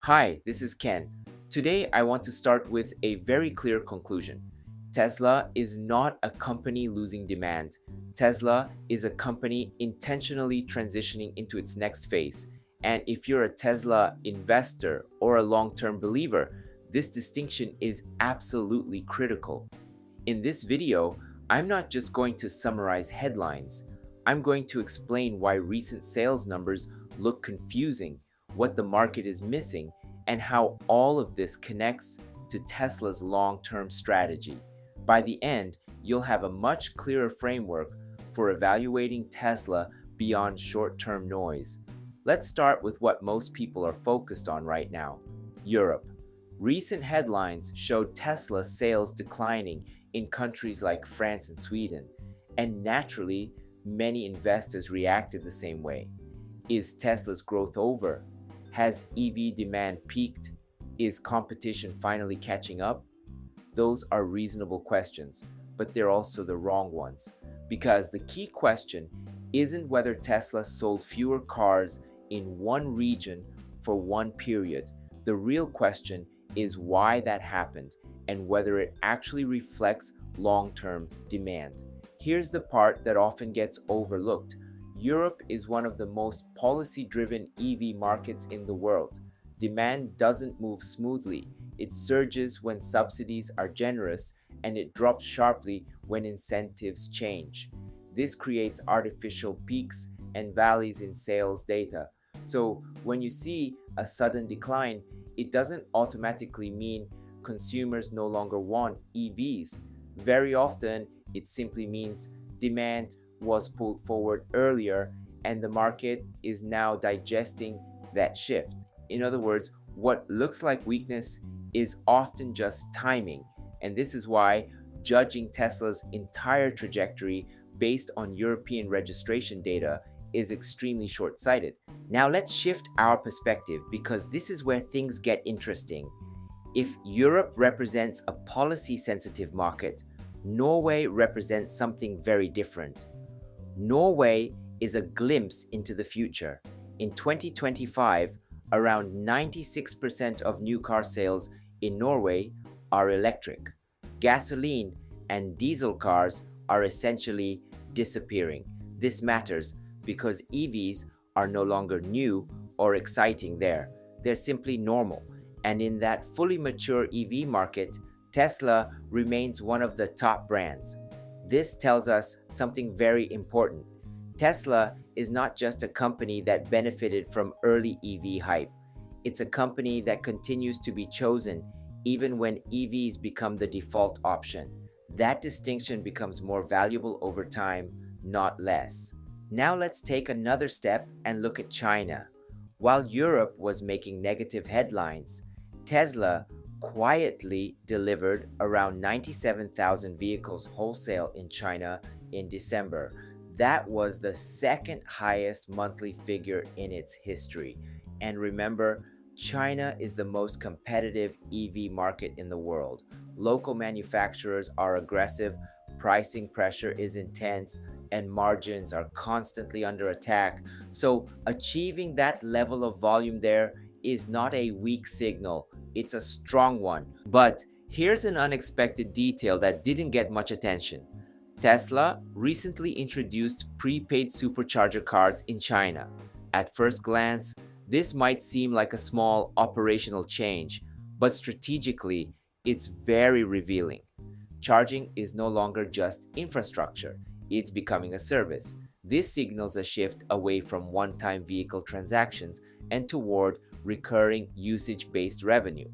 Hi, this is Ken. Today I want to start with a very clear conclusion. Tesla is not a company losing demand. Tesla is a company intentionally transitioning into its next phase. And if you're a Tesla investor or a long term believer, this distinction is absolutely critical. In this video, I'm not just going to summarize headlines. I'm going to explain why recent sales numbers look confusing, what the market is missing, and how all of this connects to Tesla's long-term strategy. By the end, you'll have a much clearer framework for evaluating Tesla beyond short-term noise. Let's start with what most people are focused on right now: Europe. Recent headlines showed Tesla sales declining in countries like France and Sweden, and naturally, many investors reacted the same way. Is Tesla's growth over? Has EV demand peaked? Is competition finally catching up? Those are reasonable questions, but they're also the wrong ones. Because the key question isn't whether Tesla sold fewer cars in one region for one period. The real question is why that happened and whether it actually reflects long-term demand. Here's the part that often gets overlooked. Europe is one of the most policy-driven EV markets in the world. Demand doesn't move smoothly. It surges when subsidies are generous, and it drops sharply when incentives change. This creates artificial peaks and valleys in sales data. So when you see a sudden decline, it doesn't automatically mean consumers no longer want EVs. Very often, it simply means demand was pulled forward earlier and the market is now digesting that shift. In other words, what looks like weakness is often just timing, and this is why judging Tesla's entire trajectory based on European registration data is extremely short-sighted. Now let's shift our perspective, because this is where things get interesting. If Europe represents a policy-sensitive market, Norway represents something very different. Norway is a glimpse into the future. In 2025, around 96% of new car sales in Norway are electric. Gasoline and diesel cars are essentially disappearing. This matters because EVs are no longer new or exciting there. They're simply normal. And in that fully mature EV market, Tesla remains one of the top brands. This tells us something very important. Tesla is not just a company that benefited from early EV hype. It's a company that continues to be chosen even when EVs become the default option. That distinction becomes more valuable over time, not less. Now let's take another step and look at China. While Europe was making negative headlines, Tesla quietly delivered around 97,000 vehicles wholesale in China in December. That was the second highest monthly figure in its history. And remember, China is the most competitive EV market in the world. Local manufacturers are aggressive, pricing pressure is intense, and margins are constantly under attack. So achieving that level of volume there is not a weak signal, it's a strong one. But here's an unexpected detail that didn't get much attention. Tesla recently introduced prepaid supercharger cards in China. At first glance, this might seem like a small operational change, but strategically, it's very revealing. Charging is no longer just infrastructure, it's becoming a service. This signals a shift away from one-time vehicle transactions and toward recurring usage-based revenue.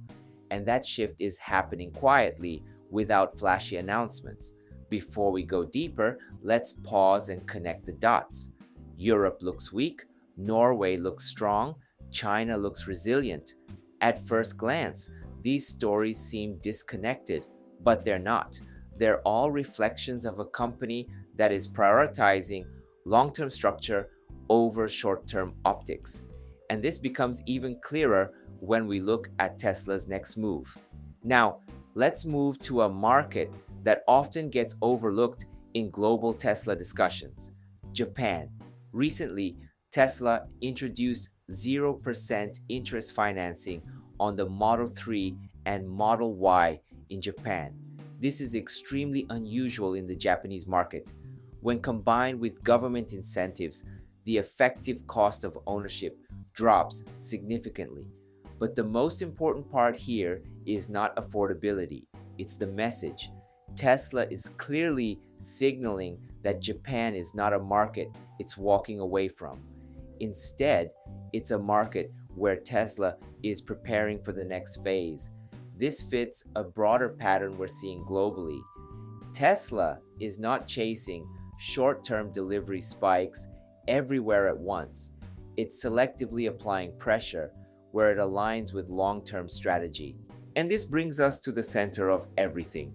And that shift is happening quietly, without flashy announcements. Before we go deeper, let's pause and connect the dots. Europe looks weak, Norway looks strong, China looks resilient. At first glance, these stories seem disconnected, but they're not. They're all reflections of a company that is prioritizing long-term structure over short-term optics. And this becomes even clearer when we look at Tesla's next move. Now, let's move to a market that often gets overlooked in global Tesla discussions: Japan. Recently, Tesla introduced 0% interest financing on the Model 3 and Model Y in Japan. This is extremely unusual in the Japanese market. When combined with government incentives, the effective cost of ownership drops significantly. But the most important part here is not affordability, it's the message. Tesla is clearly signaling that Japan is not a market it's walking away from. Instead, it's a market where Tesla is preparing for the next phase. This fits a broader pattern we're seeing globally. Tesla is not chasing short-term delivery spikes everywhere at once. It's selectively applying pressure where it aligns with long-term strategy. And this brings us to the center of everything.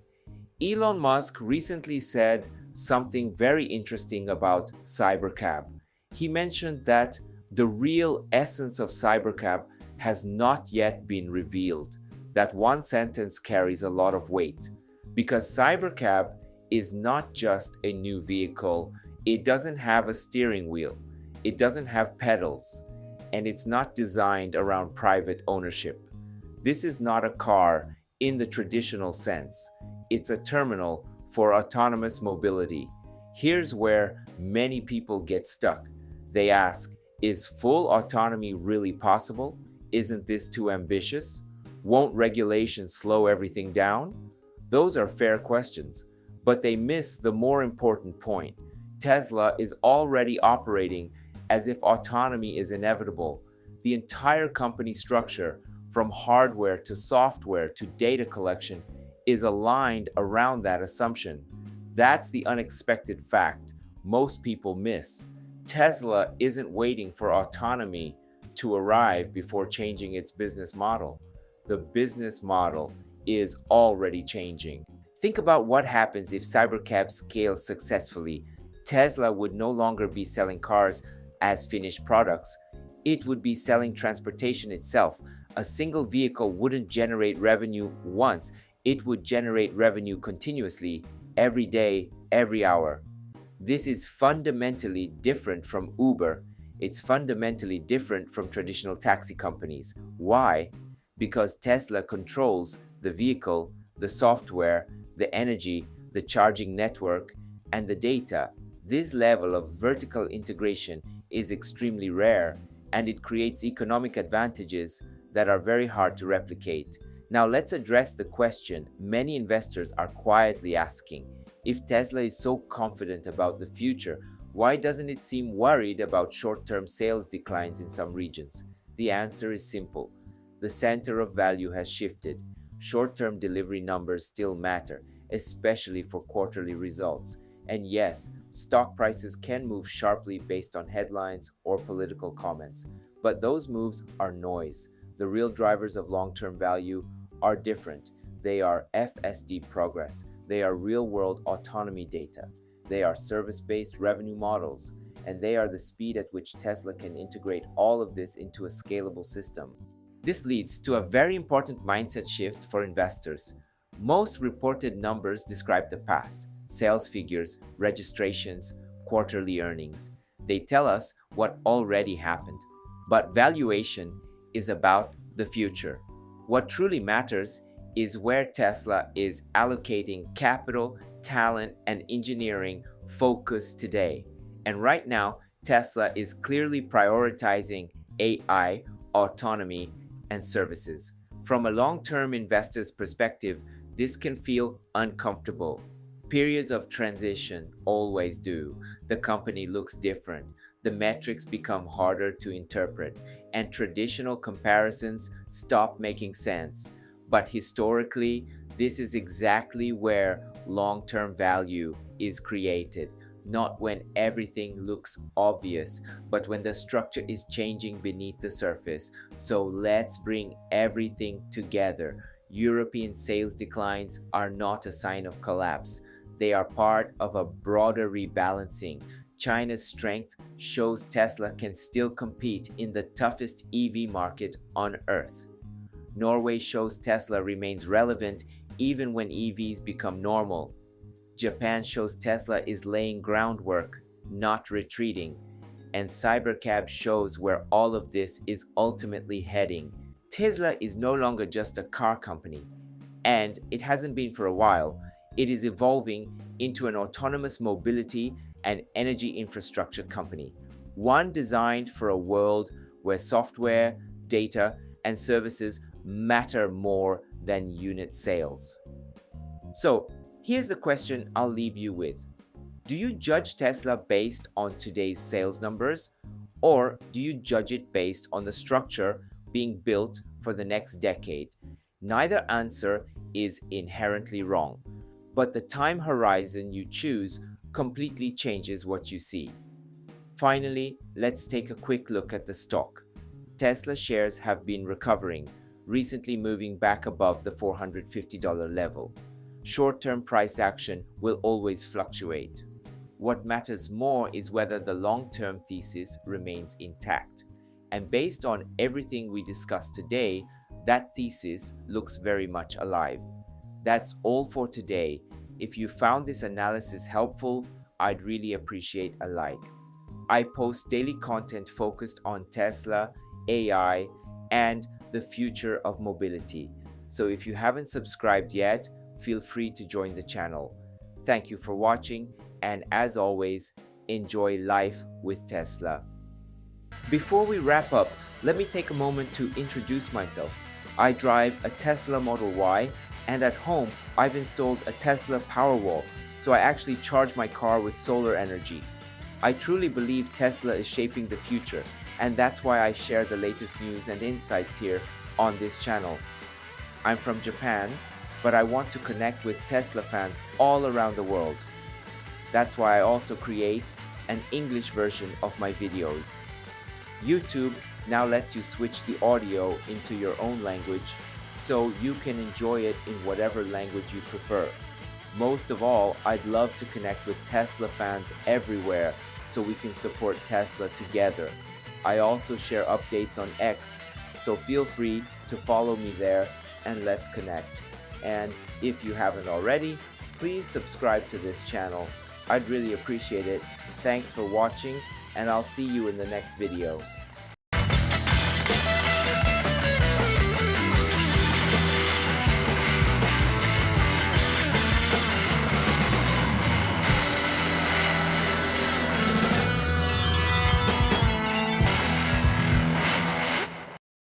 Elon Musk recently said something very interesting about Cybercab. He mentioned that the real essence of Cybercab has not yet been revealed. That one sentence carries a lot of weight because Cybercab is not just a new vehicle. It doesn't have a steering wheel, it doesn't have pedals, and it's not designed around private ownership. This is not a car in the traditional sense. It's a terminal for autonomous mobility. Here's where many people get stuck. They ask, is full autonomy really possible? Isn't this too ambitious? Won't regulation slow everything down? Those are fair questions, but they miss the more important point. Tesla is already operating as if autonomy is inevitable. The entire company structure, from hardware to software to data collection, is aligned around that assumption. That's the unexpected fact most people miss. Tesla isn't waiting for autonomy to arrive before changing its business model. The business model is already changing. Think about what happens if Cybercab scales successfully. Tesla would no longer be selling cars as finished products. It would be selling transportation itself. A single vehicle wouldn't generate revenue once. It would generate revenue continuously, every day, every hour. This is fundamentally different from Uber. It's fundamentally different from traditional taxi companies. Why? Because Tesla controls the vehicle, the software, the energy, the charging network, and the data. This level of vertical integration is extremely rare, and it creates economic advantages that are very hard to replicate. Now let's address the question many investors are quietly asking. If Tesla is so confident about the future, why doesn't it seem worried about short-term sales declines in some regions? The answer is simple. The center of value has shifted. Short-term delivery numbers still matter, especially for quarterly results. And yes, stock prices can move sharply based on headlines or political comments, but those moves are noise. The real drivers of long-term value are different. They are FSD progress. They are real-world autonomy data. They are service-based revenue models. And they are the speed at which Tesla can integrate all of this into a scalable system. This leads to a very important mindset shift for investors. Most reported numbers describe the past: sales figures, registrations, quarterly earnings. They tell us what already happened. But valuation is about the future. What truly matters is where Tesla is allocating capital, talent, and engineering focus today. And right now, Tesla is clearly prioritizing AI, autonomy, and services. From a long-term investor's perspective, this can feel uncomfortable. Periods of transition always do. The company looks different. The metrics become harder to interpret, and traditional comparisons stop making sense. But historically, this is exactly where long-term value is created. Not when everything looks obvious, but when the structure is changing beneath the surface. So let's bring everything together. European sales declines are not a sign of collapse. They are part of a broader rebalancing. China's strength shows Tesla can still compete in the toughest EV market on Earth. Norway shows Tesla remains relevant even when EVs become normal. Japan shows Tesla is laying groundwork, not retreating. And Cybercab shows where all of this is ultimately heading. Tesla is no longer just a car company, and it hasn't been for a while. It is evolving into an autonomous mobility and energy infrastructure company, one designed for a world where software, data, and services matter more than unit sales. So, here's the question I'll leave you with. Do you judge Tesla based on today's sales numbers, or do you judge it based on the structure being built for the next decade? Neither answer is inherently wrong, but the time horizon you choose completely changes what you see. Finally, let's take a quick look at the stock. Tesla shares have been recovering, recently moving back above the $450 level. Short-term price action will always fluctuate. What matters more is whether the long-term thesis remains intact. And based on everything we discussed today, that thesis looks very much alive. That's all for today. If you found this analysis helpful, I'd really appreciate a like. I post daily content focused on Tesla, AI, and the future of mobility. So if you haven't subscribed yet, feel free to join the channel. Thank you for watching, and as always, enjoy life with Tesla. Before we wrap up, let me take a moment to introduce myself. I drive a Tesla Model Y, and at home, I've installed a Tesla Powerwall, so I actually charge my car with solar energy. I truly believe Tesla is shaping the future, and that's why I share the latest news and insights here on this channel. I'm from Japan, but I want to connect with Tesla fans all around the world. That's why I also create an English version of my videos. YouTube now lets you switch the audio into your own language, so you can enjoy it in whatever language you prefer. Most of all, I'd love to connect with Tesla fans everywhere so we can support Tesla together. I also share updates on X, so feel free to follow me there and let's connect. And if you haven't already, please subscribe to this channel. I'd really appreciate it. Thanks for watching, and I'll see you in the next video.